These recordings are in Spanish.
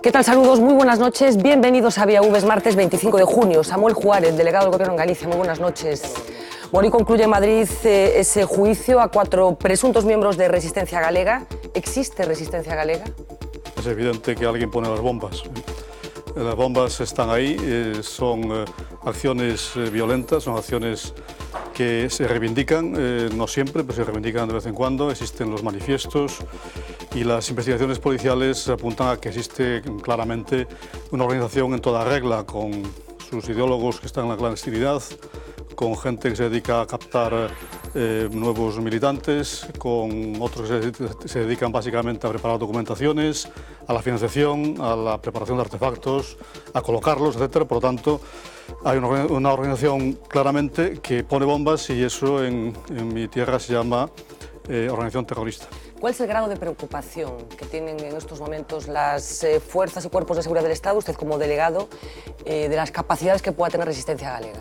¿Qué tal? Saludos, muy buenas noches. Bienvenidos a Vía V, es martes 25 de junio. Samuel Juárez, delegado del Gobierno en Galicia, muy buenas noches. Bueno, y concluye en Madrid ese juicio a 4 presuntos miembros de Resistencia Galega. ¿Existe Resistencia Galega? Es evidente que alguien pone las bombas. Las bombas están ahí, son acciones violentas, son acciones que se reivindican, no siempre, pero se reivindican de vez en cuando. Existen los manifiestos y las investigaciones policiales apuntan a que existe claramente una organización en toda regla, con sus ideólogos que están en la clandestinidad, con gente que se dedica a captar nuevos militantes, con otros que se dedican básicamente a preparar documentaciones, a la financiación, a la preparación de artefactos, a colocarlos, etc. Por lo tanto, hay una organización claramente que pone bombas y eso en mi tierra se llama organización terrorista. ¿Cuál es el grado de preocupación que tienen en estos momentos las fuerzas y cuerpos de seguridad del Estado, usted como delegado, de las capacidades que pueda tener Resistencia Galega?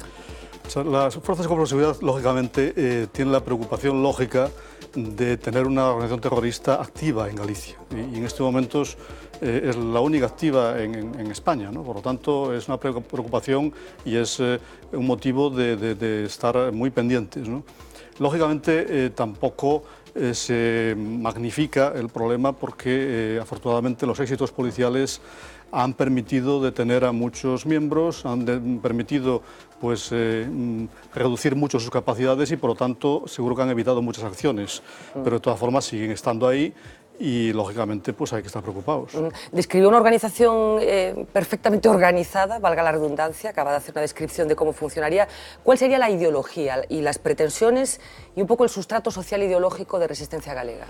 Las fuerzas y cuerpos de seguridad, lógicamente, tienen la preocupación lógica de tener una organización terrorista activa en Galicia. Y en estos momentos es la única activa en España, ¿no? Por lo tanto, es una preocupación y es un motivo de estar muy pendientes, ¿no? Lógicamente, tampoco se magnifica el problema porque, afortunadamente, los éxitos policiales han permitido detener a muchos miembros, han permitido pues, reducir mucho sus capacidades y, por lo tanto, seguro que han evitado muchas acciones, pero de todas formas siguen estando ahí y, lógicamente, pues hay que estar preocupados. Describió una organización perfectamente organizada, valga la redundancia, acaba de hacer una descripción de cómo funcionaría. ¿Cuál sería la ideología y las pretensiones y un poco el sustrato social ideológico de Resistencia Galega?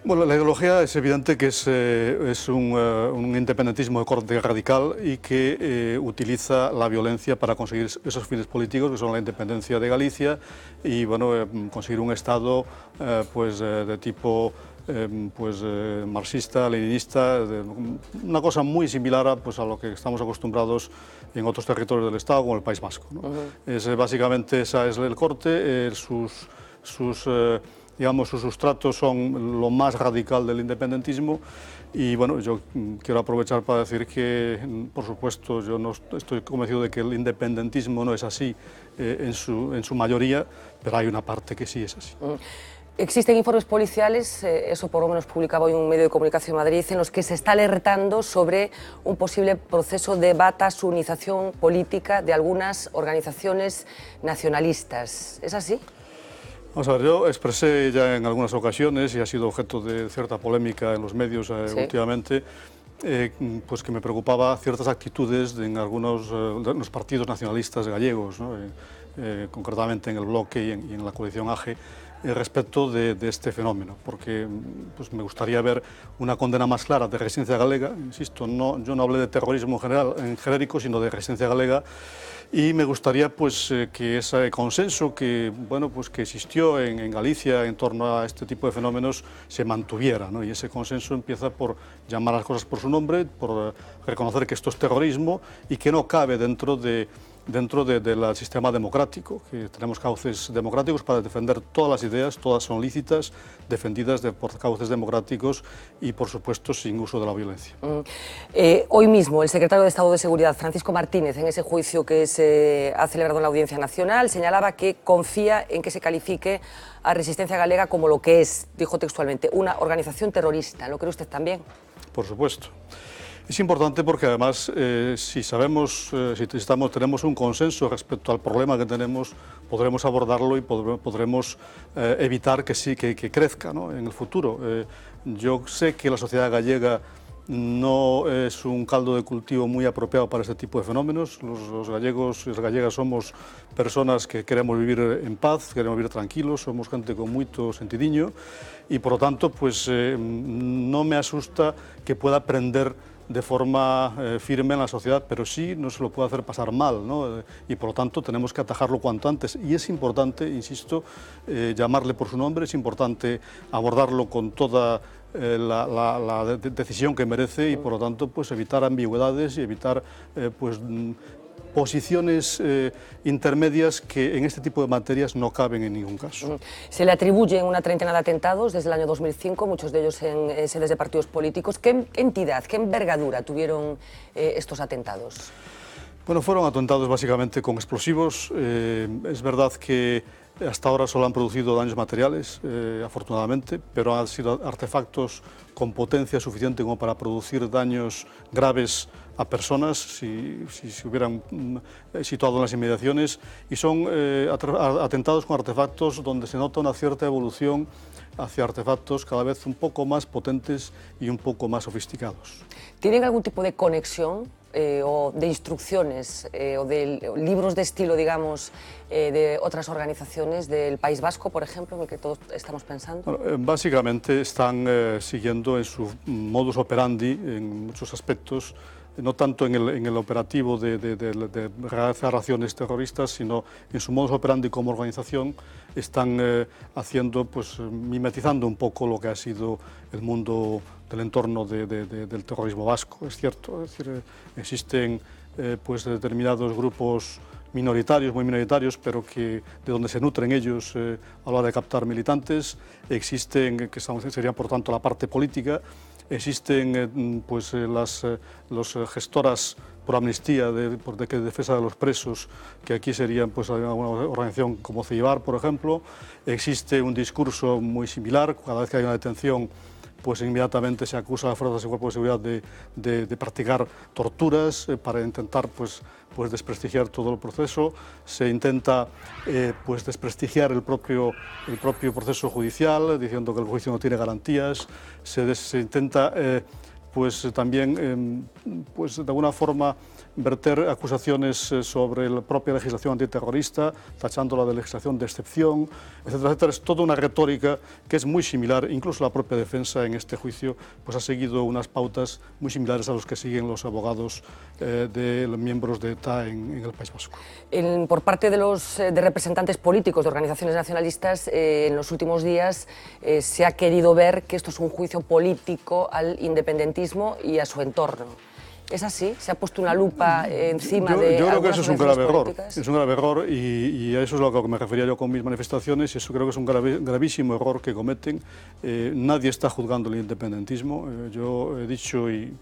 Bueno, la ideología es evidente que es un independentismo de corte radical y que utiliza la violencia para conseguir esos fines políticos, que son la independencia de Galicia y bueno, conseguir un Estado pues, de tipo marxista, leninista, una cosa muy similar a, pues, a lo que estamos acostumbrados en otros territorios del Estado, como el País Vasco, ¿no? Básicamente ese es el corte, sus sustratos son lo más radical del independentismo y bueno, yo quiero aprovechar para decir que, por supuesto, yo no estoy convencido de que el independentismo no es así en su mayoría, pero hay una parte que sí es así. Existen informes policiales, eso por lo menos publicaba hoy un medio de comunicación en Madrid, en los que se está alertando sobre un posible proceso de batasunización política de algunas organizaciones nacionalistas. ¿Es así? Vamos a ver, yo expresé ya en algunas ocasiones, y ha sido objeto de cierta polémica en los medios últimamente, pues que me preocupaba ciertas actitudes en algunos de los partidos nacionalistas gallegos, ¿no? Concretamente en el Bloque y en la coalición AGE, respecto de este fenómeno, porque pues, me gustaría ver una condena más clara de Resistencia Galega. Insisto, yo no hablé de terrorismo en general, en genérico, sino de Resistencia Galega, y me gustaría pues, que ese consenso que, bueno, pues, que existió en Galicia en torno a este tipo de fenómenos se mantuviera, ¿no? Y ese consenso empieza por llamar a las cosas por su nombre, por reconocer que esto es terrorismo y que no cabe dentro del sistema democrático, que tenemos cauces democráticos para defender todas las ideas, todas son lícitas, defendidas por cauces democráticos y, por supuesto, sin uso de la violencia. Hoy mismo, el secretario de Estado de Seguridad, Francisco Martínez, en ese juicio que se ha celebrado en la Audiencia Nacional, señalaba que confía en que se califique a Resistencia Galega como lo que es, dijo textualmente, una organización terrorista. ¿Lo cree usted también? Por supuesto. Es importante porque además, si tenemos un consenso respecto al problema que tenemos, podremos abordarlo y podremos evitar que crezca, ¿no? En el futuro. Yo sé que la sociedad gallega no es un caldo de cultivo muy apropiado para este tipo de fenómenos. Los gallegos y las gallegas somos personas que queremos vivir en paz, queremos vivir tranquilos, somos gente con mucho sentidiño y, por lo tanto, pues no me asusta que pueda aprender de forma firme en la sociedad, pero sí no se lo puede hacer pasar mal, ¿no? Y por lo tanto tenemos que atajarlo cuanto antes. Y es importante, insisto, llamarle por su nombre, es importante abordarlo con toda la decisión que merece y por lo tanto pues evitar ambigüedades y evitar pues posiciones intermedias que en este tipo de materias no caben en ningún caso. Se le atribuyen una treintena de atentados desde el año 2005, muchos de ellos en sedes de partidos políticos. ¿Qué entidad, qué envergadura tuvieron estos atentados? Bueno, fueron atentados básicamente con explosivos. Es verdad que hasta ahora solo han producido daños materiales, afortunadamente, pero han sido artefactos con potencia suficiente como para producir daños graves a personas si se hubieran situado en las inmediaciones, y son atentados con artefactos donde se nota una cierta evolución hacia artefactos cada vez un poco más potentes y un poco más sofisticados. ¿Tienen algún tipo de conexión o de instrucciones o de libros de estilo, digamos, de otras organizaciones del País Vasco, por ejemplo, en el que todos estamos pensando? Bueno, básicamente están siguiendo en su modus operandi, en muchos aspectos, no tanto en el operativo de realizar acciones terroristas, sino en su modus operandi como organización. Están haciendo, pues, mimetizando un poco lo que ha sido el mundo del entorno del terrorismo vasco, es cierto. Es decir, existen pues determinados grupos minoritarios, muy minoritarios, pero que de donde se nutren ellos a la hora de captar militantes. Existen, que serían por tanto la parte política. Existen pues las gestoras por amnistía, de defensa de los presos, que aquí serían pues una organización como CEIBAR, por ejemplo. Existe un discurso muy similar: cada vez que hay una detención, pues inmediatamente se acusa a las fuerzas y cuerpos de seguridad de practicar torturas para intentar pues desprestigiar todo el proceso. Se intenta pues desprestigiar el propio proceso judicial, diciendo que el juicio no tiene garantías. Se intenta pues también pues de alguna forma verter acusaciones sobre la propia legislación antiterrorista, tachándola de legislación de excepción, etcétera, etcétera. Es toda una retórica que es muy similar. Incluso la propia defensa en este juicio pues ha seguido unas pautas muy similares a los que siguen los abogados de los miembros de ETA en el País Vasco. Por parte de los representantes políticos de organizaciones nacionalistas, en los últimos días se ha querido ver que esto es un juicio político al independentismo y a su entorno. ¿Es así? ¿Se ha puesto una lupa encima de Yo creo que eso es un grave error. Es un grave error y a eso es a lo que me refería yo con mis manifestaciones, y eso creo que es un gravísimo error que cometen. Nadie está juzgando el independentismo. Yo he dicho, y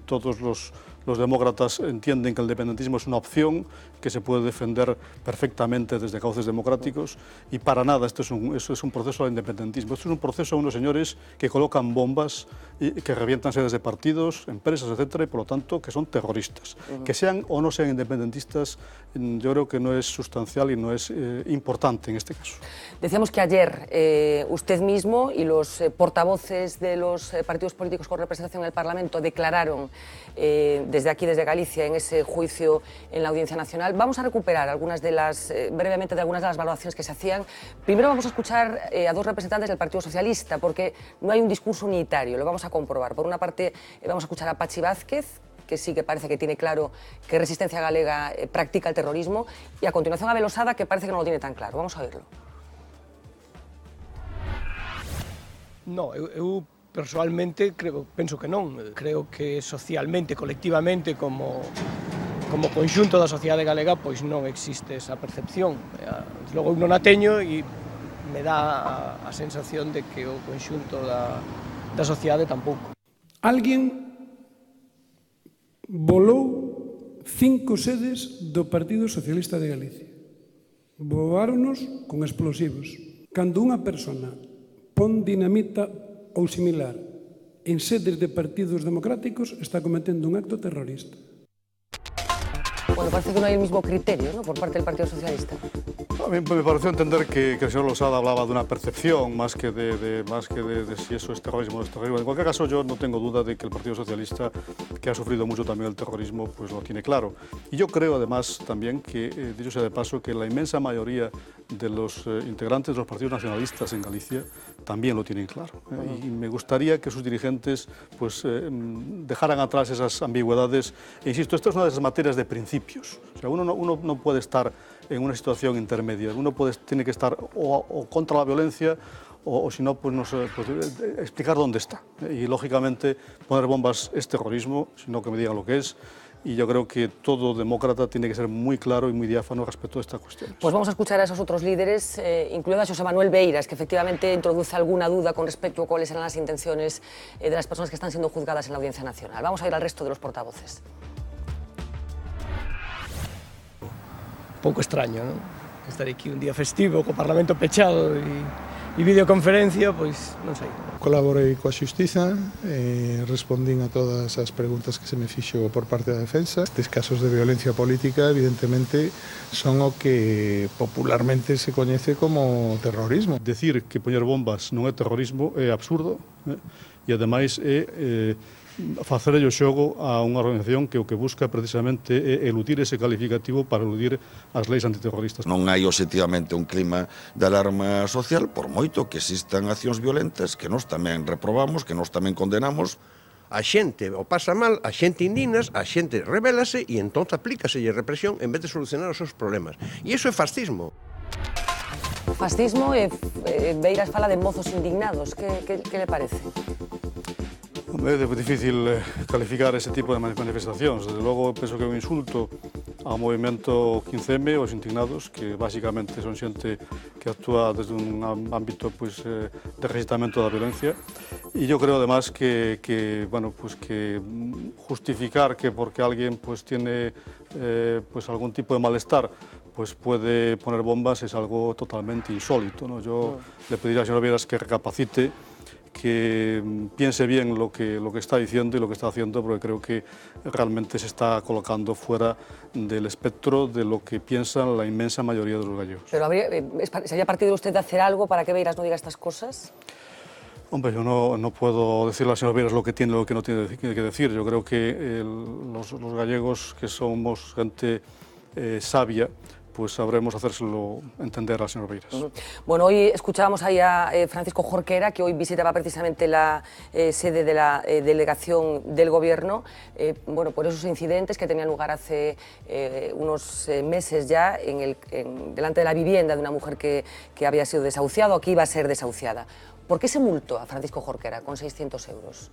todos los demócratas entienden, que el independentismo es una opción que se puede defender perfectamente desde cauces democráticos, y para nada esto es un proceso de independentismo. Esto es un proceso de unos señores que colocan bombas y que revientan sedes de partidos, empresas, etcétera, y por lo tanto que son terroristas. Que sean o no sean independentistas, yo creo que no es sustancial y no es importante en este caso. Decíamos que ayer usted mismo y los portavoces de los partidos políticos con representación en el Parlamento declararon desde aquí, desde Galicia, en ese juicio en la Audiencia Nacional. Vamos a recuperar brevemente algunas de las valoraciones que se hacían. Primero vamos a escuchar a dos representantes del Partido Socialista, porque no hay un discurso unitario, lo vamos a comprobar. Por una parte vamos a escuchar a Pachi Vázquez, que sí que parece que tiene claro que Resistencia Galega practica el terrorismo, y a continuación a Belosada, que parece que no lo tiene tan claro. Vamos a oírlo. No, eu personalmente penso que non. Creo que socialmente, colectivamente, como conxunto da sociedade galega, pois non existe esa percepción. Logo eu non a teño e me dá a sensación de que o conxunto da sociedade tampouco. Alguén volou 5 sedes do Partido Socialista de Galicia. Voáronos con explosivos. Cando unha persona pon dinamita ou similar en sedes de partidos democráticos, está cometendo un acto terrorista. Bueno, parece que no hay el mismo criterio, ¿no?, por parte del Partido Socialista. A mí me pareció entender que el señor Losada hablaba de una percepción más que de si eso es terrorismo o no es terrorismo. En cualquier caso, yo no tengo duda de que el Partido Socialista, que ha sufrido mucho también el terrorismo, pues lo tiene claro. Y yo creo además también que, dicho sea de paso, que la inmensa mayoría de los integrantes de los partidos nacionalistas en Galicia también lo tienen claro. Y me gustaría que sus dirigentes pues dejaran atrás esas ambigüedades. E insisto, esta es una de esas materias de principios. O sea, uno no puede estar en una situación intermedia. Uno tiene que estar o contra la violencia o si no, pues, no sé, pues explicar dónde está. Y lógicamente poner bombas es terrorismo, sino que me digan lo que es. y yo creo que todo demócrata tiene que ser muy claro y muy diáfano respecto a esta cuestión. Pues vamos a escuchar a esos otros líderes, incluido a José Manuel Beiras, que efectivamente introduce alguna duda con respecto a cuáles eran las intenciones de las personas que están siendo juzgadas en la Audiencia Nacional. Vamos a ir al resto de los portavoces. Un pouco extraño, non? Estar aquí un día festivo, co Parlamento pechado e videoconferencia, pois non sei. Colaborei coa Xustiza, respondín a todas as preguntas que se me fixo por parte da defensa. Estes casos de violencia política, evidentemente, son o que popularmente se coñece como terrorismo. Decir que poñer bombas non é terrorismo é absurdo, e ademais é facer o xogo a unha organización que o que busca precisamente é eludir ese calificativo para eludir as leis antiterroristas. Non hai obxectivamente un clima de alarma social, por moito que existan accións violentas que nós tamén reprobamos, que nós tamén condenamos. A xente o pasa mal, a xente indignas, a xente rebélase e entón aplícaselle represión en vez de solucionar os seus problemas. E iso é fascismo. Fascismo, Beiras fala de mozos indignados. Que le parece? É difícil calificar ese tipo de manifestacións. Desde logo, penso que é un insulto ao movimento 15M, os indignados, que basicamente son xente que actúa desde un ámbito de resistamento da violencia. E eu creo, además, que justificar que porque alguén tiene algún tipo de malestar puede poner bombas es algo totalmente insólito, ¿no? Yo le pediría al señor Beiras que recapacite, que piense bien lo que está diciendo y lo que está haciendo, porque creo que realmente se está colocando fuera del espectro de lo que piensan la inmensa mayoría de los gallegos. ¿Pero sería partido usted de hacer algo para que Beiras no diga estas cosas? Hombre, yo no puedo decirle al señor Beiras lo que tiene y lo que no tiene que decir. Yo creo que los gallegos, que somos gente sabia, pues sabremos hacérselo entender al señor Beiras. Bueno, hoy escuchábamos ahí a Francisco Jorquera, que hoy visitaba precisamente la sede de la delegación del Gobierno, por esos incidentes que tenían lugar hace unos meses ya delante de la vivienda de una mujer que había sido desahuciada o que iba a ser desahuciada. ¿Por qué se multó a Francisco Jorquera con 600 euros?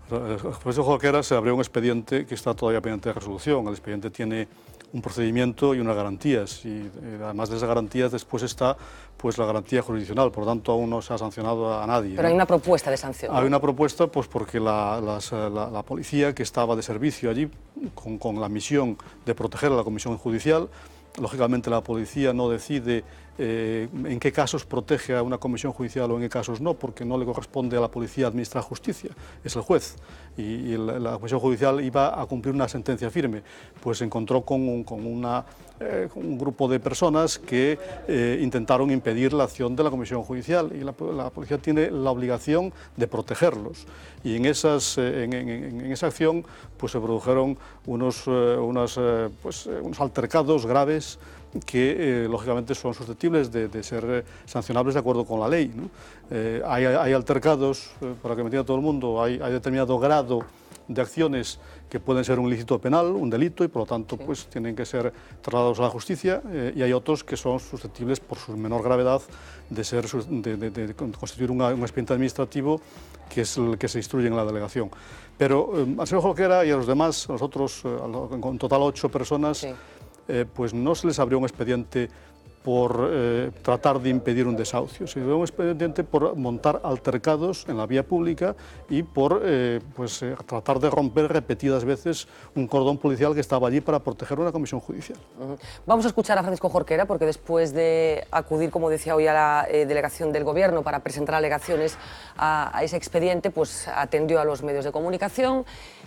Por eso Jorquera se abrió un expediente que está todavía pendiente de resolución. El expediente tiene un procedimiento y unas garantías, y además de esas garantías después está la garantía jurisdiccional, por lo tanto aún no se ha sancionado a nadie. Pero hay una propuesta de sanción. Hay una propuesta porque la policía que estaba de servicio allí con la misión de proteger a la comisión judicial, lógicamente la policía no decide en qué casos protege a una comisión judicial o en qué casos no, porque no le corresponde a la policía administrar justicia, es el juez. Y la comisión judicial iba a cumplir una sentencia firme, pues se encontró con un grupo de personas que intentaron impedir la acción de la comisión judicial, y la policía tiene la obligación de protegerlos. Y en esa acción se produjeron unos altercados graves que lógicamente son susceptibles de ser sancionables de acuerdo con la ley, ¿no? Hay altercados, para que me entienda todo el mundo, hay determinado grado de acciones que pueden ser un ilícito penal, un delito, y por lo tanto tienen que ser trasladados a la justicia, y hay otros que son susceptibles por su menor gravedad de constituir un expediente administrativo, que es el que se instruye en la delegación. Pero al señor Jorquera y a los demás, a nosotros, en total 8 personas, no se les abrió un expediente por tratar de impedir un desahucio, se abrió un expediente por montar altercados en la vía pública y por tratar de romper repetidas veces un cordón policial que estaba allí para proteger una comisión judicial. Vamos a escuchar a Francisco Jorquera, porque después de acudir, como decía hoy, a la delegación del Gobierno para presentar alegaciones a ese expediente, atendió a los medios de comunicación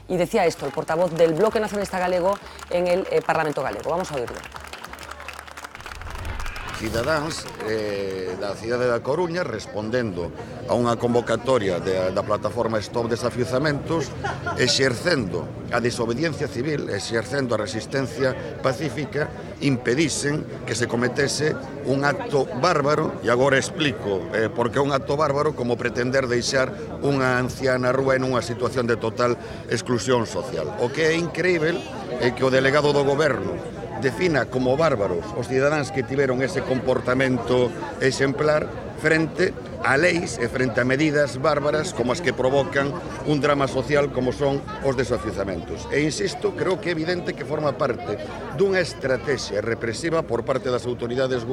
y decía esto, el portavoz del Bloque Nacionalista Galego en el Parlamento Galego. Vamos a oírlo. Cidadáns da cidade da Coruña, respondendo a unha convocatoria da plataforma Stop Desafiuzamentos, exercendo a desobediencia civil, exercendo a resistencia pacífica, impedisen que se cometese un acto bárbaro, e agora explico por que é un acto bárbaro, como pretender deixar unha anciana rúa en unha situación de total exclusión social. O que é increíble é que o delegado do Goberno defina como bárbaros os cidadáns que tiveron ese comportamento exemplar frente a leis e frente a medidas bárbaras como as que provocan un drama social como son os desafiuzamentos. E insisto, creo que é evidente que forma parte dunha estrategia represiva por parte das autoridades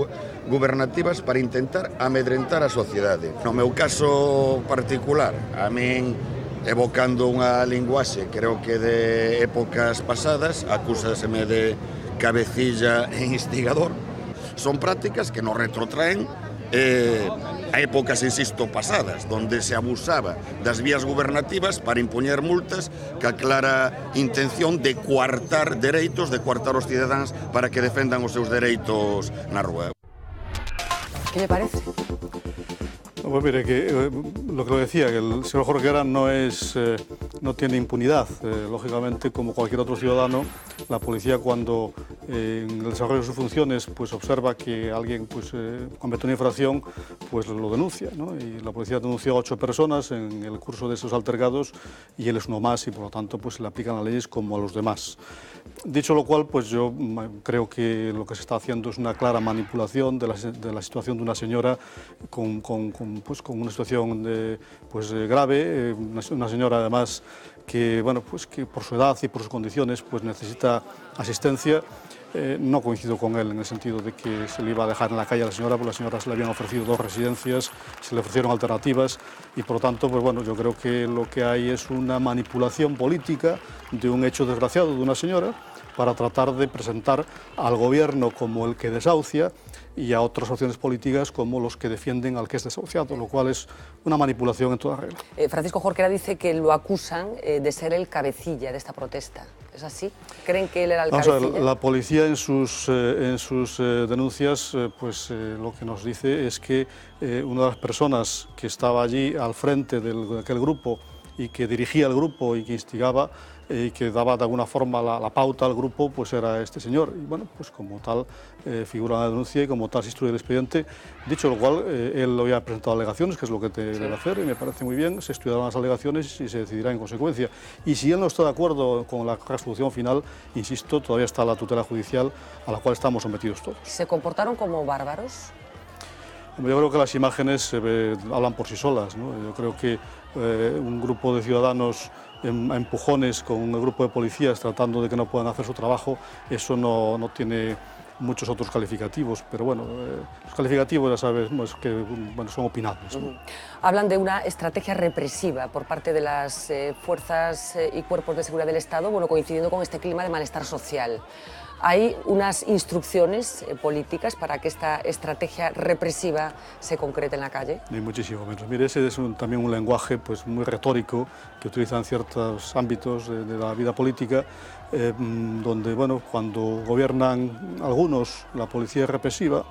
gubernativas para intentar amedrentar a sociedade. No meu caso particular, a min, evocando unha linguaxe, creo que de épocas pasadas, acúsaseme de cabecilla e instigador. Son prácticas que nos retrotraen a épocas, insisto, pasadas, donde se abusaba das vías gubernativas para impoñer multas ca clara intención de coartar dereitos, de coartar os cidadáns para que defendan os seus dereitos na rúa. ¿Qué le parece? Pues mire, lo que lo decía, que el señor Jorquera no tiene impunidad. Lógicamente, como cualquier otro ciudadano, la policía cuando en el desarrollo de sus funciones pues observa que alguien comete una infracción, pues lo denuncia, ¿no? Y la policía denunció a 8 personas en el curso de esos altercados y él es uno más y por lo tanto pues se le aplican las leyes como a los demás. Dicho lo cual, pues yo creo que lo que se está haciendo es una clara manipulación de la situación de una señora con una situación grave, una señora además que, que por su edad y por sus condiciones pues necesita asistencia. No coincido con él en el sentido de que se le iba a dejar en la calle a la señora, porque a la señora se le habían ofrecido 2 residencias, se le ofrecieron alternativas y por lo tanto, yo creo que lo que hay es una manipulación política de un hecho desgraciado de una señora para tratar de presentar al gobierno como el que desahucia y a otras opciones políticas como los que defienden al que es desahuciado, lo cual es una manipulación en toda regla. Francisco Jorquera dice que lo acusan de ser el cabecilla de esta protesta. ¿Es así? ¿Creen que él era el cabecilla? Vamos a ver, la policía en sus denuncias lo que nos dice es que una de las personas que estaba allí al frente de aquel grupo y que dirigía el grupo y que instigaba y que daba de alguna forma la pauta al grupo, pues era este señor. Y bueno, pues como tal figura en la denuncia y como tal se instruye el expediente. Dicho lo cual, él había presentado alegaciones, que es lo que debe hacer, y me parece muy bien, se estudiarán las alegaciones y se decidirá en consecuencia. Y si él no está de acuerdo con la resolución final, insisto, todavía está la tutela judicial a la cual estamos sometidos todos. ¿Se comportaron como bárbaros? Yo creo que las imágenes hablan por sí solas, ¿no? Yo creo que un grupo de ciudadanos a empujones con un grupo de policías tratando de que no puedan hacer su trabajo, eso no tiene muchos otros calificativos, pero bueno, los calificativos ya sabes que son opinables, ¿no? Hablan de una estrategia represiva por parte de las fuerzas y cuerpos de seguridad del Estado, coincidiendo con este clima de malestar social. ¿Hay unas instrucciones políticas para que esta estrategia represiva se concrete en la calle? Ni muchísimo menos. Mire, ese es también un lenguaje muy retórico que utilizan ciertos ámbitos de la vida política, donde cuando gobiernan algunos la policía es represiva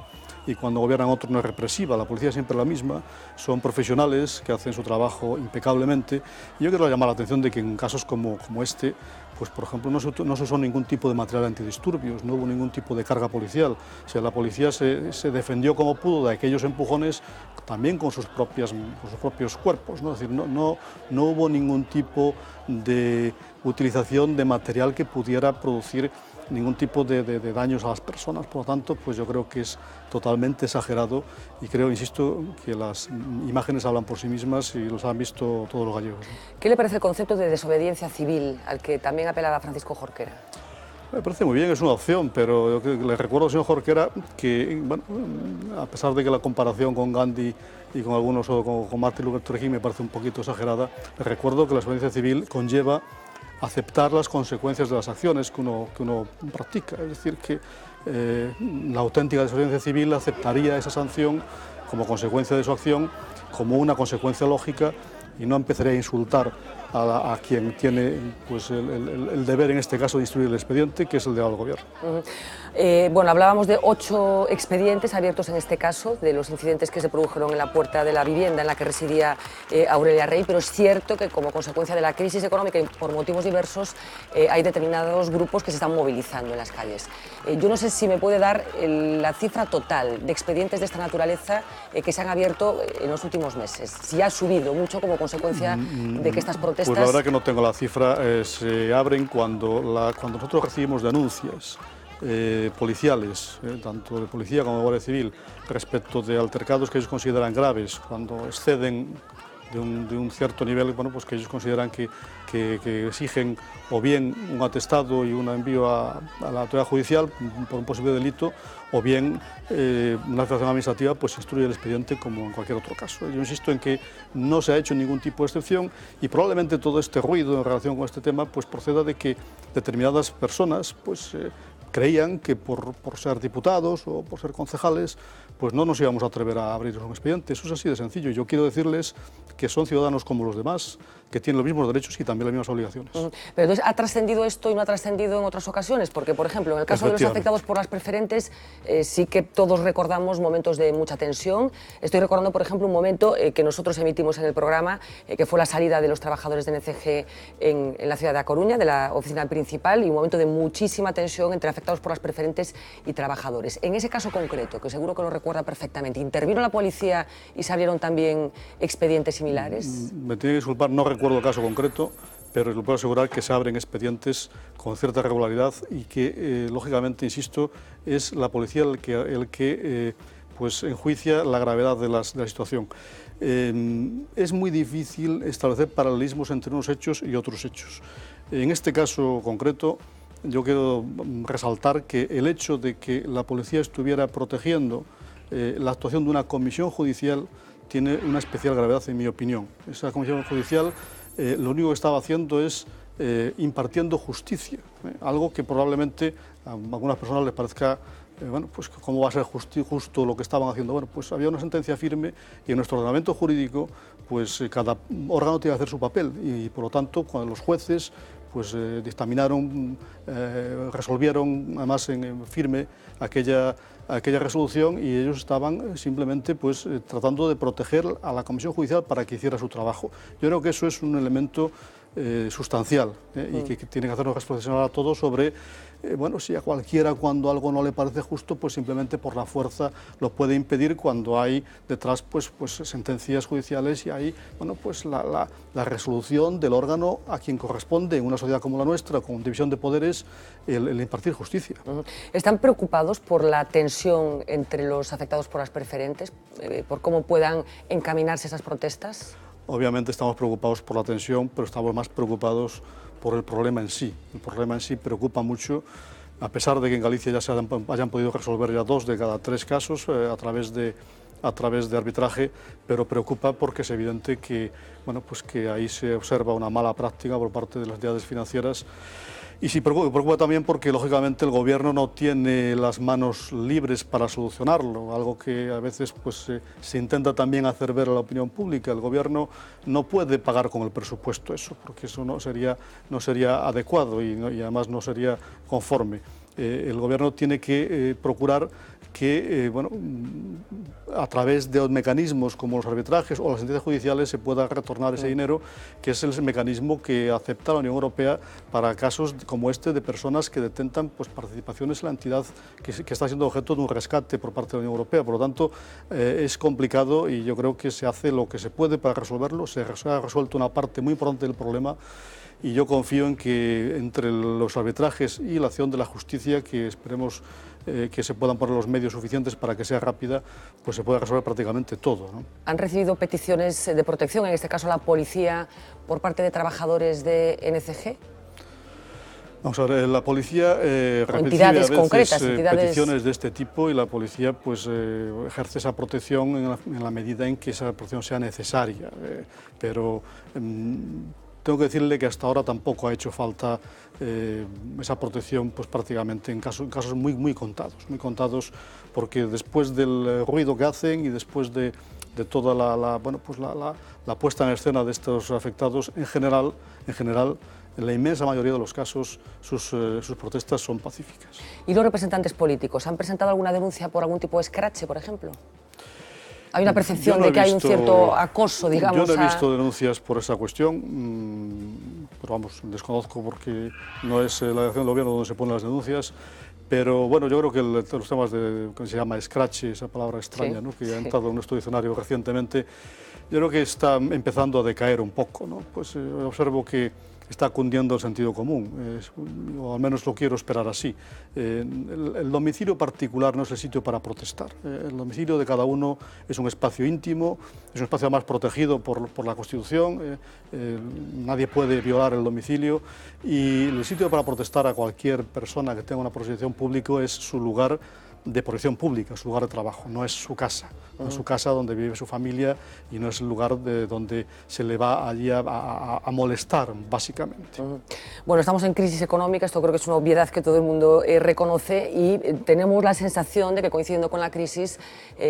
y cuando gobiernan otros no es represiva. La policía es siempre la misma, son profesionales que hacen su trabajo impecablemente. Y yo quiero llamar la atención de que en casos como este, pues por ejemplo no se usó ningún tipo de material antidisturbios, no hubo ningún tipo de carga policial. O sea, la policía se defendió como pudo de aquellos empujones también con sus propios cuerpos, ¿no? Es decir, no hubo ningún tipo de utilización de material que pudiera producir ningún tipo de daños a las personas. Por lo tanto, pues yo creo que es totalmente exagerado y creo, insisto, que las imágenes hablan por sí mismas y los han visto todos los gallegos, ¿no? ¿Qué le parece el concepto de desobediencia civil al que también apelaba Francisco Jorquera? Me parece muy bien, es una opción, pero yo le recuerdo al señor Jorquera que, a pesar de que la comparación con Gandhi y con algunos o con Martin Luther King me parece un poquito exagerada, le recuerdo que la desobediencia civil conlleva aceptar las consecuencias de las acciones que uno practica. Es decir, que la auténtica desobediencia civil aceptaría esa sanción como consecuencia de su acción, como una consecuencia lógica, y no empezaría a insultar a quien tiene el deber, en este caso, de instruir el expediente, que es el del gobierno. Hablábamos de 8 expedientes abiertos en este caso, de los incidentes que se produjeron en la puerta de la vivienda en la que residía Aurelia Rey, pero es cierto que como consecuencia de la crisis económica y por motivos diversos hay determinados grupos que se están movilizando en las calles. Yo no sé si me puede dar la cifra total de expedientes de esta naturaleza que se han abierto en los últimos meses, si ha subido mucho como consecuencia de que estas protestas... Pues la verdad que no tengo la cifra. Se abren cuando nosotros recibimos denuncias policiales, tanto de policía como de Guardia Civil, respecto de altercados que ellos consideran graves, cuando exceden de un cierto nivel, bueno, pues que ellos consideran que exigen o bien un atestado y un envío a la autoridad judicial por un posible delito, o bien una actuación administrativa pues instruye el expediente como en cualquier otro caso. Yo insisto en que no se ha hecho ningún tipo de excepción y probablemente todo este ruido en relación con este tema pues proceda de que determinadas personas pues creían que por ser diputados o por ser concejales pues no nos íbamos a atrever a abrir un expediente. Eso es así de sencillo. Yo quiero decirles que son ciudadanos como los demás, que tienen los mismos derechos y también las mismas obligaciones. Pero entonces, ¿ha trascendido esto y no ha trascendido en otras ocasiones? Porque, por ejemplo, en el caso de los afectados por las preferentes, sí que todos recordamos momentos de mucha tensión. Estoy recordando, por ejemplo, un momento que nosotros emitimos en el programa, que fue la salida de los trabajadores de NCG en la ciudad de A Coruña, de la oficina principal, y un momento de muchísima tensión entre afectados por las preferentes y trabajadores. En ese caso concreto, que seguro que lo recuerda perfectamente, ¿intervino la policía y se abrieron también expedientes similares? Me tiene que disculpar, no recuerdo el caso concreto, pero le puedo asegurar que se abren expedientes con cierta regularidad y que, lógicamente, insisto, es la policía el que pues enjuicia la gravedad de la situación. Es muy difícil establecer paralelismos entre unos hechos y otros hechos. En este caso concreto, yo quiero resaltar que el hecho de que la policía estuviera protegiendo la actuación de una comisión judicial tiene una especial gravedad, en mi opinión. Esa comisión judicial lo único que estaba haciendo es impartiendo justicia, algo que probablemente a algunas personas les parezca, bueno, pues cómo va a ser justo lo que estaban haciendo. Bueno, pues había una sentencia firme y en nuestro ordenamiento jurídico, pues cada órgano tiene que hacer su papel y por lo tanto, cuando los jueces pues dictaminaron, resolvieron además en firme aquella resolución y ellos estaban simplemente pues tratando de proteger a la Comisión Judicial para que hiciera su trabajo. Yo creo que eso es un elemento sustancial y que tiene que hacernos reflexionar a todos sobre, bueno, si a cualquiera cuando algo no le parece justo, pues simplemente por la fuerza lo puede impedir cuando hay detrás pues sentencias judiciales y hay, bueno, pues la resolución del órgano a quien corresponde en una sociedad como la nuestra, con división de poderes, el impartir justicia. ¿Están preocupados por la tensión entre los afectados por las preferentes, por cómo puedan encaminarse esas protestas? Obviamente estamos preocupados por la tensión, pero estamos más preocupados por el problema en sí. El problema en sí preocupa mucho, a pesar de que en Galicia ya se hayan podido resolver ya 2 de cada 3 casos a través de arbitraje, pero preocupa porque es evidente que, bueno, pues que ahí se observa una mala práctica por parte de las entidades financieras. Y sí preocupa también porque, lógicamente, el Gobierno no tiene las manos libres para solucionarlo, algo que a veces pues, se intenta también hacer ver a la opinión pública. El Gobierno no puede pagar con el presupuesto eso, porque eso no sería adecuado y además no sería conforme. El Gobierno tiene que procurar que, bueno, a través de mecanismos como los arbitrajes o las sentencias judiciales se pueda retornar ese dinero, que es el mecanismo que acepta la Unión Europea para casos como este de personas que detentan pues, participaciones en la entidad que está siendo objeto de un rescate por parte de la Unión Europea. Por lo tanto, es complicado y yo creo que se hace lo que se puede para resolverlo. Se ha resuelto una parte muy importante del problema y yo confío en que entre los arbitrajes y la acción de la justicia, que esperemos que se puedan poner los medios suficientes para que sea rápida, pues se pueda resolver prácticamente todo, ¿no? ¿Han recibido peticiones de protección, en este caso la policía, por parte de trabajadores de NCG? Vamos a ver, la policía recibe a veces peticiones de este tipo y la policía pues, ejerce esa protección en la medida en que esa protección sea necesaria, pero tengo que decirle que hasta ahora tampoco ha hecho falta esa protección pues, prácticamente en casos muy contados, porque después del ruido que hacen y después de toda la puesta en escena de estos afectados, en general, en la inmensa mayoría de los casos, sus protestas son pacíficas. ¿Y los representantes políticos han presentado alguna denuncia por algún tipo de escrache, por ejemplo? ¿Hay una percepción de que hay un cierto acoso, digamos? Yo no he visto denuncias por esa cuestión, pero vamos, desconozco porque no es la dirección del Gobierno donde se ponen las denuncias, pero bueno, yo creo que los temas que se llama escrache, esa palabra extraña, ¿no? Que ha entrado en nuestro diccionario recientemente, yo creo que está empezando a decaer un poco, ¿no? Pues observo que está cundiendo el sentido común, o al menos lo quiero esperar así. El domicilio particular no es el sitio para protestar. El domicilio de cada uno es un espacio íntimo, es un espacio más protegido por la Constitución, nadie puede violar el domicilio, y el sitio para protestar a cualquier persona que tenga una posición pública es su lugar de protección pública, su lugar de trabajo, no es su casa, no es su casa donde vive su familia y no es el lugar donde se le va allí a molestar, básicamente. Bueno, estamos en crisis económica, esto creo que es una obviedad que todo el mundo reconoce, y tenemos la sensación de que, coincidiendo con la crisis,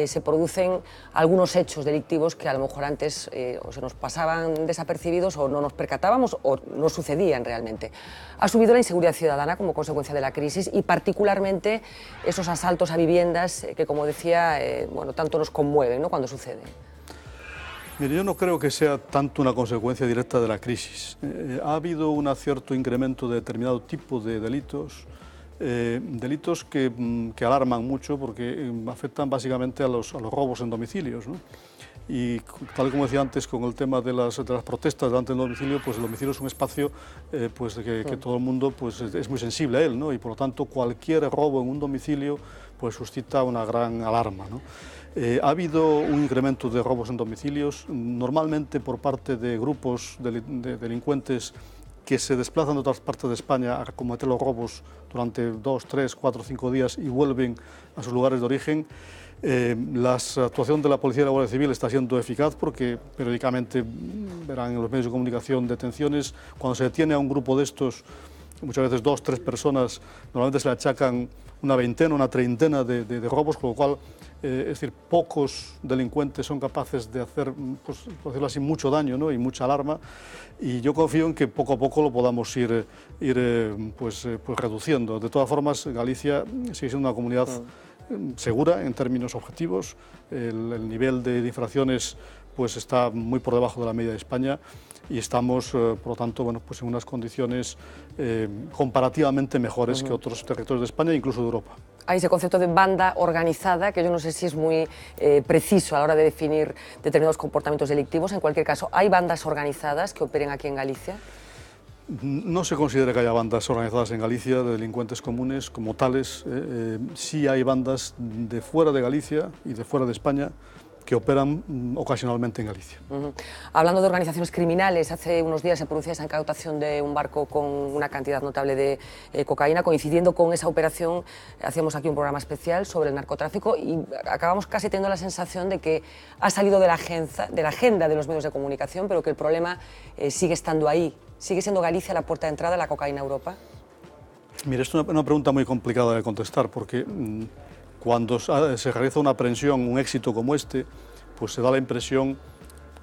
se producen algunos hechos delictivos que a lo mejor antes o se nos pasaban desapercibidos, o no nos percatábamos, o no sucedían realmente. Ha subido la inseguridad ciudadana como consecuencia de la crisis, y particularmente esos asaltos a viviendas que, como decía, bueno, tanto nos conmueven, ¿no?, cuando suceden. Mire, yo no creo que sea tanto una consecuencia directa de la crisis. Ha habido un cierto incremento de determinado tipo de delitos, delitos que alarman mucho porque afectan básicamente a los robos en domicilios, ¿no? Y tal como decía antes, con el tema de las protestas delante del domicilio, pues el domicilio es un espacio pues que todo el mundo pues es muy sensible a él, ¿no? Y por lo tanto cualquier robo en un domicilio pues suscita una gran alarma, ¿no? Ha habido un incremento de robos en domicilios, normalmente por parte de grupos de delincuentes que se desplazan de otras partes de España a cometer los robos durante 2, 3, 4, 5 días y vuelven a sus lugares de origen. La actuación de la Policía y la Guardia Civil está siendo eficaz porque periódicamente verán en los medios de comunicación detenciones. Cuando se detiene a un grupo de estos, muchas veces 2, 3 personas, normalmente se le achacan una veintena, una treintena de robos, con lo cual, es decir, pocos delincuentes son capaces de hacer, pues, por decirlo así, mucho daño, ¿no?, y mucha alarma, y yo confío en que poco a poco lo podamos ir pues reduciendo. De todas formas, Galicia sigue siendo una comunidad segura en términos objetivos, el nivel de infracciones pues está muy por debajo de la media de España y estamos, por lo tanto, bueno, pues en unas condiciones comparativamente mejores que otros territorios de España e incluso de Europa. Hay ese concepto de banda organizada, que yo no sé si es muy preciso a la hora de definir determinados comportamientos delictivos. En cualquier caso, ¿hay bandas organizadas que operen aquí en Galicia? No se considera que haya bandas organizadas en Galicia de delincuentes comunes como tales. Sí hay bandas de fuera de Galicia y de fuera de España que operan ocasionalmente en Galicia. Hablando de organizaciones criminales, hace unos días se producía esa incautación de un barco con una cantidad notable de cocaína. Coincidiendo con esa operación, hacíamos aquí un programa especial sobre el narcotráfico y acabamos casi teniendo la sensación de que ha salido de la agenda de los medios de comunicación, pero que el problema sigue estando ahí. ¿Sigue siendo Galicia la puerta de entrada de la cocaína a Europa? Mire, esto es una pregunta muy complicada de contestar, porque cuando se realiza una aprehensión, un éxito como este, pues se da la impresión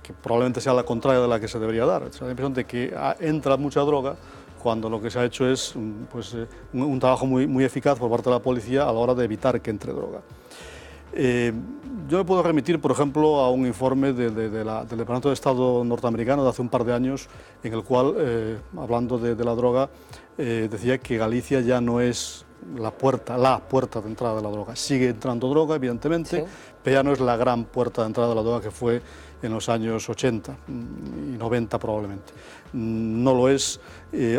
que probablemente sea la contraria de la que se debería dar. Se da la impresión de que entra mucha droga, cuando lo que se ha hecho es pues, un trabajo muy eficaz por parte de la policía a la hora de evitar que entre droga. Yo me puedo remitir, por ejemplo, a un informe del Departamento de Estado norteamericano de hace un par de años, en el cual, hablando de la droga, decía que Galicia ya no es la puerta de entrada de la droga. Sigue entrando droga, evidentemente, sí, pero ya no es la gran puerta de entrada de la droga que fue en los años 80 y 90 probablemente. No lo es,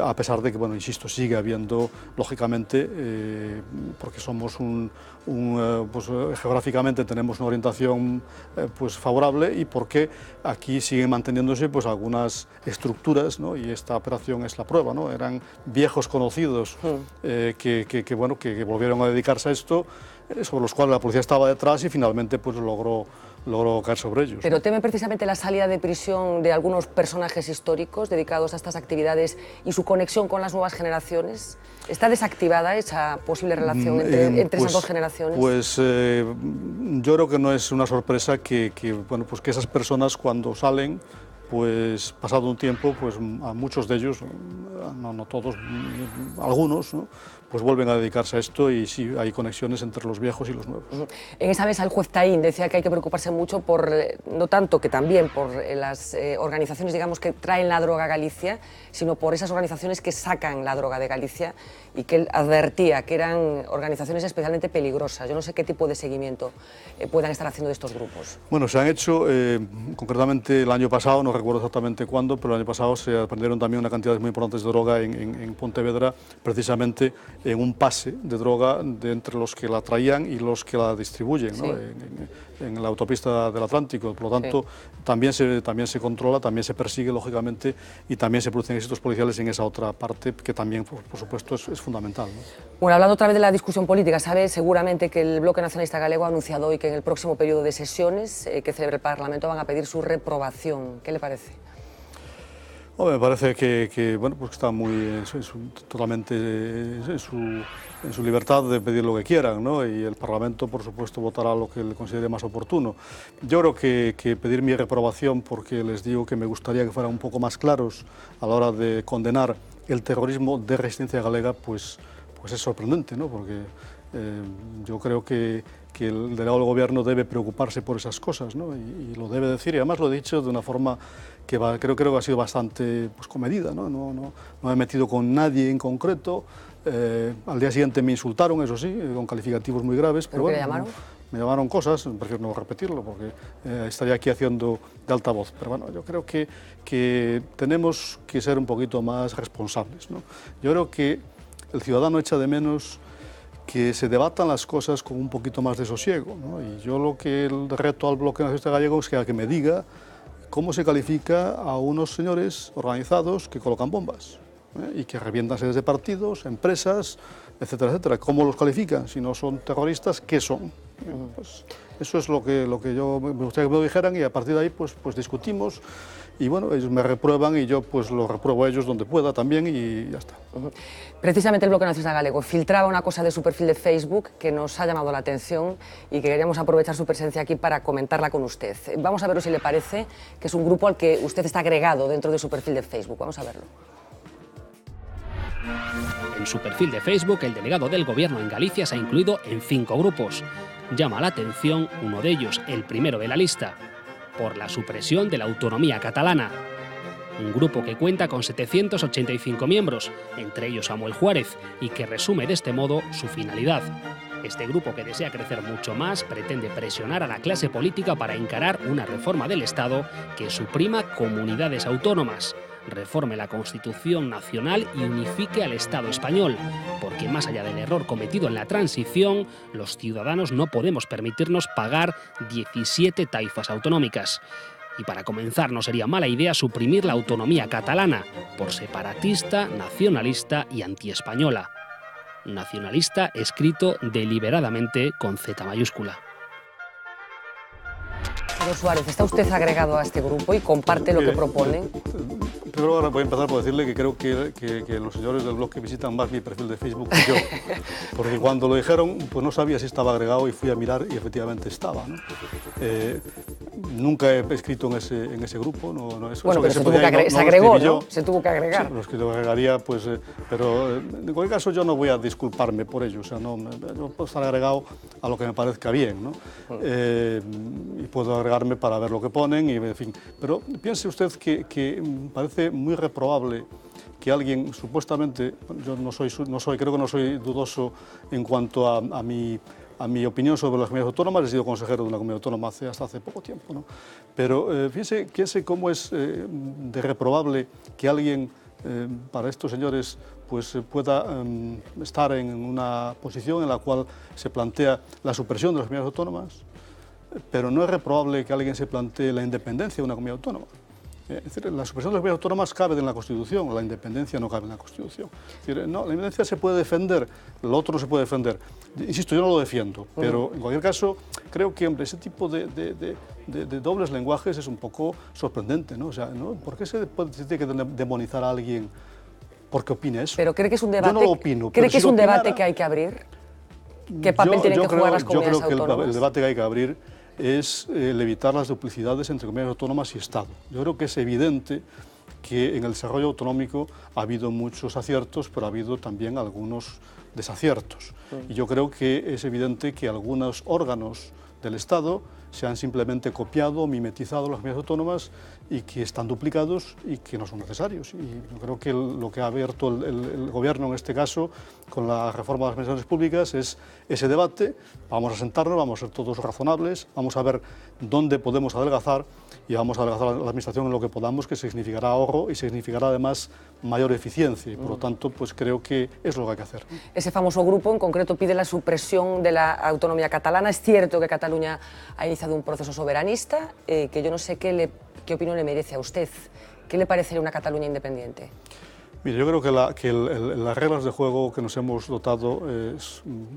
a pesar de que, bueno, insisto, sigue habiendo, lógicamente, porque somos pues, geográficamente tenemos una orientación pues, favorable y porque aquí siguen manteniéndose pues, algunas estructuras, ¿no? Y esta operación es la prueba, ¿no? Eran viejos conocidos que volvieron a dedicarse a esto, sobre los cuales la policía estaba detrás y finalmente pues, logró caer sobre ellos. Pero teme precisamente la salida de prisión de algunos personajes históricos dedicados a estas actividades y su conexión con las nuevas generaciones. ¿Está desactivada esa posible relación entre esas dos generaciones? Pues yo creo que no es una sorpresa que esas personas cuando salen, pues pasado un tiempo, pues a muchos de ellos, no todos, algunos, ¿no? pues vuelven a dedicarse a esto y sí, hay conexiones entre los viejos y los nuevos. En esa mesa el juez Taín decía que hay que preocuparse mucho por, no tanto que también por las organizaciones, digamos, que traen la droga a Galicia, sino por esas organizaciones que sacan la droga de Galicia, y que él advertía que eran organizaciones especialmente peligrosas. Yo no sé qué tipo de seguimiento puedan estar haciendo de estos grupos. Bueno, se han hecho, concretamente el año pasado, no recuerdo exactamente cuándo, pero el año pasado se aprendieron también una cantidad muy importante de droga en Pontevedra, precisamente en un pase de droga entre los que la traían y los que la distribuyen, ¿no? En la autopista del Atlántico. Por lo tanto, también se controla, también se persigue, lógicamente, y también se producen éxitos policiales en esa otra parte, que también, por supuesto, es fundamental, ¿no? Bueno, hablando otra vez de la discusión política, sabe seguramente que el Bloque Nacionalista Galego ha anunciado hoy que en el próximo periodo de sesiones que celebre el Parlamento van a pedir su reprobación. ¿Qué le parece? Me parece que bueno, pues está muy totalmente en su libertad de pedir lo que quieran, ¿no? Y el Parlamento, por supuesto, votará lo que le considere más oportuno. Yo creo que pedir mi reprobación, porque les digo que me gustaría que fueran un poco más claros a la hora de condenar el terrorismo de resistencia galega, pues es sorprendente, ¿no? Porque yo creo que el delegado del Gobierno debe preocuparse por esas cosas, ¿no? Y lo debe decir, y además lo he dicho de una forma que creo que ha sido bastante comedida, ¿no? No me he metido con nadie en concreto. Al día siguiente me insultaron, eso sí, con calificativos muy graves. ¿Pero qué le llamaron? Me llamaron cosas, prefiero no repetirlo porque estaría aquí haciendo de altavoz. Pero bueno, yo creo que tenemos que ser un poquito más responsables, ¿no? Yo creo que el ciudadano echa de menos que se debatan las cosas con un poquito más de sosiego, ¿no? Y yo lo que el reto al Bloque Nacionalista Gallego es que me diga cómo se califica a unos señores organizados que colocan bombas y que revientan sedes de partidos, empresas, etcétera, etcétera. ¿Cómo los califican? Si no son terroristas, ¿qué son? Pues eso es lo que yo me gustaría que me lo dijeran, y a partir de ahí pues discutimos. Y bueno, ellos me reprueban y yo pues los repruebo a ellos donde pueda también, y ya está. Precisamente el Bloque Nacionalista Galego filtraba una cosa de su perfil de Facebook que nos ha llamado la atención y que queríamos aprovechar su presencia aquí para comentarla con usted. Vamos a verlo si le parece, que es un grupo al que usted está agregado dentro de su perfil de Facebook. Vamos a verlo. En su perfil de Facebook, el delegado del Gobierno en Galicia se ha incluido en 5 grupos. Llama la atención uno de ellos, el primero de la lista, por la supresión de la autonomía catalana. Un grupo que cuenta con 785 miembros, entre ellos Samuel Juárez, y que resume de este modo su finalidad. Este grupo, que desea crecer mucho más, pretende presionar a la clase política para encarar una reforma del Estado que suprima comunidades autónomas, reforme la Constitución Nacional y unifique al Estado español, porque más allá del error cometido en la transición, los ciudadanos no podemos permitirnos pagar 17 taifas autonómicas. Y para comenzar, no sería mala idea suprimir la autonomía catalana, por separatista, nacionalista y antiespañola. Nacionalista escrito deliberadamente con Z mayúscula. Señor Suárez, ¿está usted agregado a este grupo y comparte lo que proponen? Primero ahora voy a empezar por decirle que creo que los señores del bloque visitan más mi perfil de Facebook que yo, porque cuando lo dijeron pues no sabía si estaba agregado y fui a mirar y efectivamente estaba, ¿no? Nunca he escrito en ese grupo, no eso. Bueno, eso pero se agregó, ¿no? Se tuvo que agregar. Sí, los que lo agregaría, pues, pero en cualquier caso yo no voy a disculparme por ello, o sea, yo puedo estar agregado a lo que me parezca bien, ¿no? Y puedo agregarme para ver lo que ponen, y en fin. Pero piense usted que parece muy reprobable que alguien supuestamente, yo creo que no soy dudoso en cuanto a mi opinión sobre las comunidades autónomas. He sido consejero de una comunidad autónoma hasta hace poco tiempo, ¿no? Pero fíjese cómo es de reprobable que alguien, para estos señores, pues pueda estar en una posición en la cual se plantea la supresión de las comunidades autónomas, pero no es reprobable que alguien se plantee la independencia de una comunidad autónoma. Es decir, la supresión de las comunidades autónomas cabe en la Constitución, la independencia no cabe en la Constitución. Es decir, no, la independencia se puede defender, lo otro no se puede defender. Insisto, yo no lo defiendo, pero en cualquier caso creo que, hombre, ese tipo de dobles lenguajes es un poco sorprendente, ¿no? O sea, ¿no? ¿Por qué se tiene que demonizar a alguien porque opine eso? ¿Pero cree que es un debate, yo no lo opino, ¿cree que es un debate que hay que abrir? ¿Qué papel tienen que jugar las comunidades autónomas? Yo creo que el debate que hay que abrir es el evitar las duplicidades entre comunidades autónomas y Estado. Yo creo que es evidente que en el desarrollo autonómico ha habido muchos aciertos, pero ha habido también algunos desaciertos. Y yo creo que es evidente que algunos órganos del Estado se han simplemente copiado o mimetizado las comunidades autónomas y que están duplicados y que no son necesarios. Y yo creo que lo que ha abierto el Gobierno en este caso con la reforma de las administraciones públicas es ese debate. Vamos a sentarnos, vamos a ser todos razonables, vamos a ver dónde podemos adelgazar y vamos a adelgazar la administración en lo que podamos, que significará ahorro y significará además mayor eficiencia. Y por lo tanto, pues creo que es lo que hay que hacer. Ese famoso grupo en concreto pide la supresión de la autonomía catalana. Es cierto que Cataluña ha iniciado un proceso soberanista, que yo no sé qué opinión le merece a usted. ¿Qué le parece una Cataluña independiente? Mire, yo creo que las reglas de juego que nos hemos dotado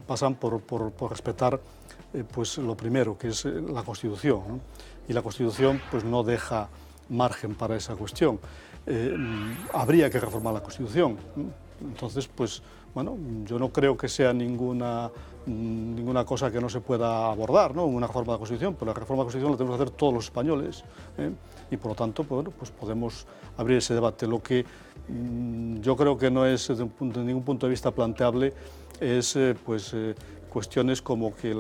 pasan por respetar pues lo primero, que es la Constitución, ¿no? Y la Constitución pues no deja margen para esa cuestión. Habría que reformar la Constitución. Entonces, pues bueno, yo no creo que sea ninguna cosa que no se pueda abordar, ¿no? Una reforma de la Constitución, pero la reforma de la Constitución la tenemos que hacer todos los españoles, y por lo tanto, pues, bueno, pues podemos abrir ese debate. Lo que yo creo que no es de ningún punto de vista planteable es cuestiones como que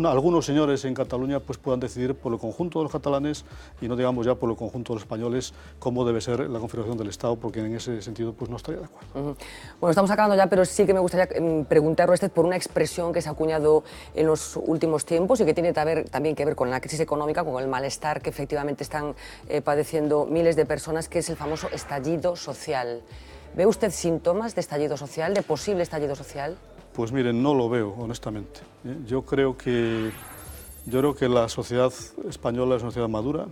algunos señores en Cataluña pues puedan decidir por el conjunto de los catalanes y no digamos ya por el conjunto de los españoles cómo debe ser la configuración del Estado, porque en ese sentido pues no estaría de acuerdo. Bueno, estamos acabando ya, pero sí que me gustaría preguntarle a usted por una expresión que se ha acuñado en los últimos tiempos y que tiene también que ver con la crisis económica, con el malestar que efectivamente están padeciendo miles de personas, que es el famoso estallido social. ¿Ve usted síntomas de estallido social, de posible estallido social? Pues miren, no lo veo, honestamente. Yo creo que la sociedad española es una sociedad madura.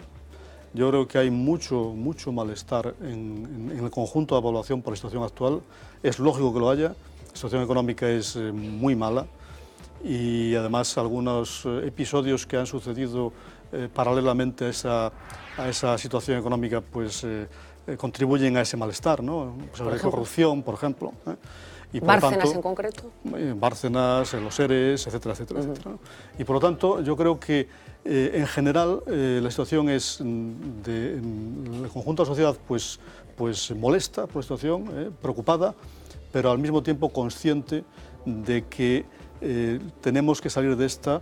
Yo creo que hay mucho malestar en el conjunto de la población por la situación actual. Es lógico que lo haya. La situación económica es muy mala y además algunos episodios que han sucedido paralelamente a esa situación económica pues contribuyen a ese malestar, ¿no? Sobre corrupción, por ejemplo. Y por ¿Bárcenas tanto, en concreto? Bárcenas, los ERES, etcétera, etcétera, etcétera, ¿no? Y por lo tanto, yo creo que en general la situación es el conjunto de la sociedad pues molesta por la situación, preocupada, pero al mismo tiempo consciente de que tenemos que salir de esta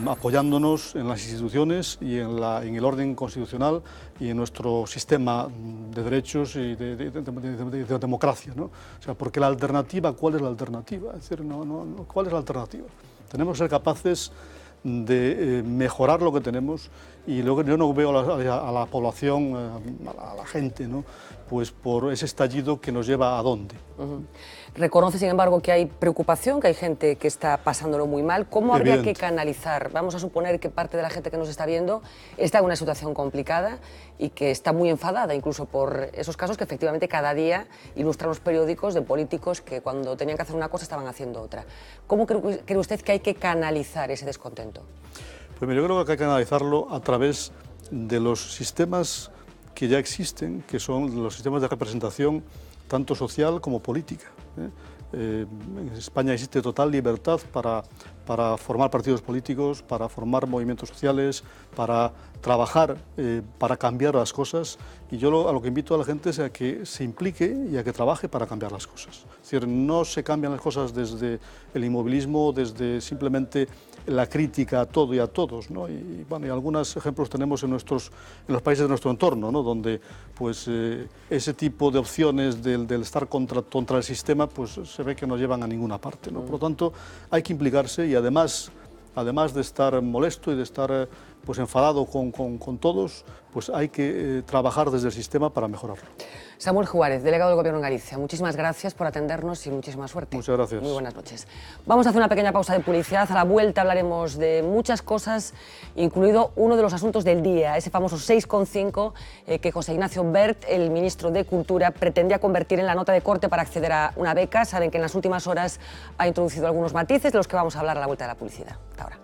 apoyándonos en las instituciones y en el orden constitucional y en nuestro sistema de derechos y de democracia, ¿no? O sea, porque la alternativa, ¿cuál es la alternativa? Es decir, ¿cuál es la alternativa? Tenemos que ser capaces de mejorar lo que tenemos y luego yo no veo a la población, a la gente, ¿no? Pues por ese estallido que nos lleva a dónde. Reconoce, sin embargo, que hay preocupación, que hay gente que está pasándolo muy mal. ¿Cómo habría que canalizar? Vamos a suponer que parte de la gente que nos está viendo está en una situación complicada y que está muy enfadada incluso por esos casos que efectivamente cada día ilustran los periódicos de políticos que cuando tenían que hacer una cosa estaban haciendo otra. ¿Cómo cree usted que hay que canalizar ese descontento? Pues mira, yo creo que hay que canalizarlo a través de los sistemas que ya existen, que son los sistemas de representación tanto social como política. En España existe total libertad para formar partidos políticos, para formar movimientos sociales, para trabajar, para cambiar las cosas. Y yo a lo que invito a la gente es a que se implique y a que trabaje para cambiar las cosas. Es decir, no se cambian las cosas desde el inmovilismo, desde simplemente la crítica a todo y a todos, ¿no? Y bueno, y algunos ejemplos tenemos en los países de nuestro entorno, ¿no? Donde pues ese tipo de opciones del estar contra el sistema pues se ve que no llevan a ninguna parte, ¿no? Por lo tanto, hay que implicarse y además de estar molesto y de estar pues enfadado con todos, pues hay que trabajar desde el sistema para mejorarlo. Samuel Juárez, delegado del Gobierno en Galicia, muchísimas gracias por atendernos y muchísima suerte. Muchas gracias. Muy buenas noches. Vamos a hacer una pequeña pausa de publicidad. A la vuelta hablaremos de muchas cosas, incluido uno de los asuntos del día, ese famoso 6,5 que José Ignacio Wert, el ministro de Cultura, pretendía convertir en la nota de corte para acceder a una beca. Saben que en las últimas horas ha introducido algunos matices de los que vamos a hablar a la vuelta de la publicidad. Hasta ahora.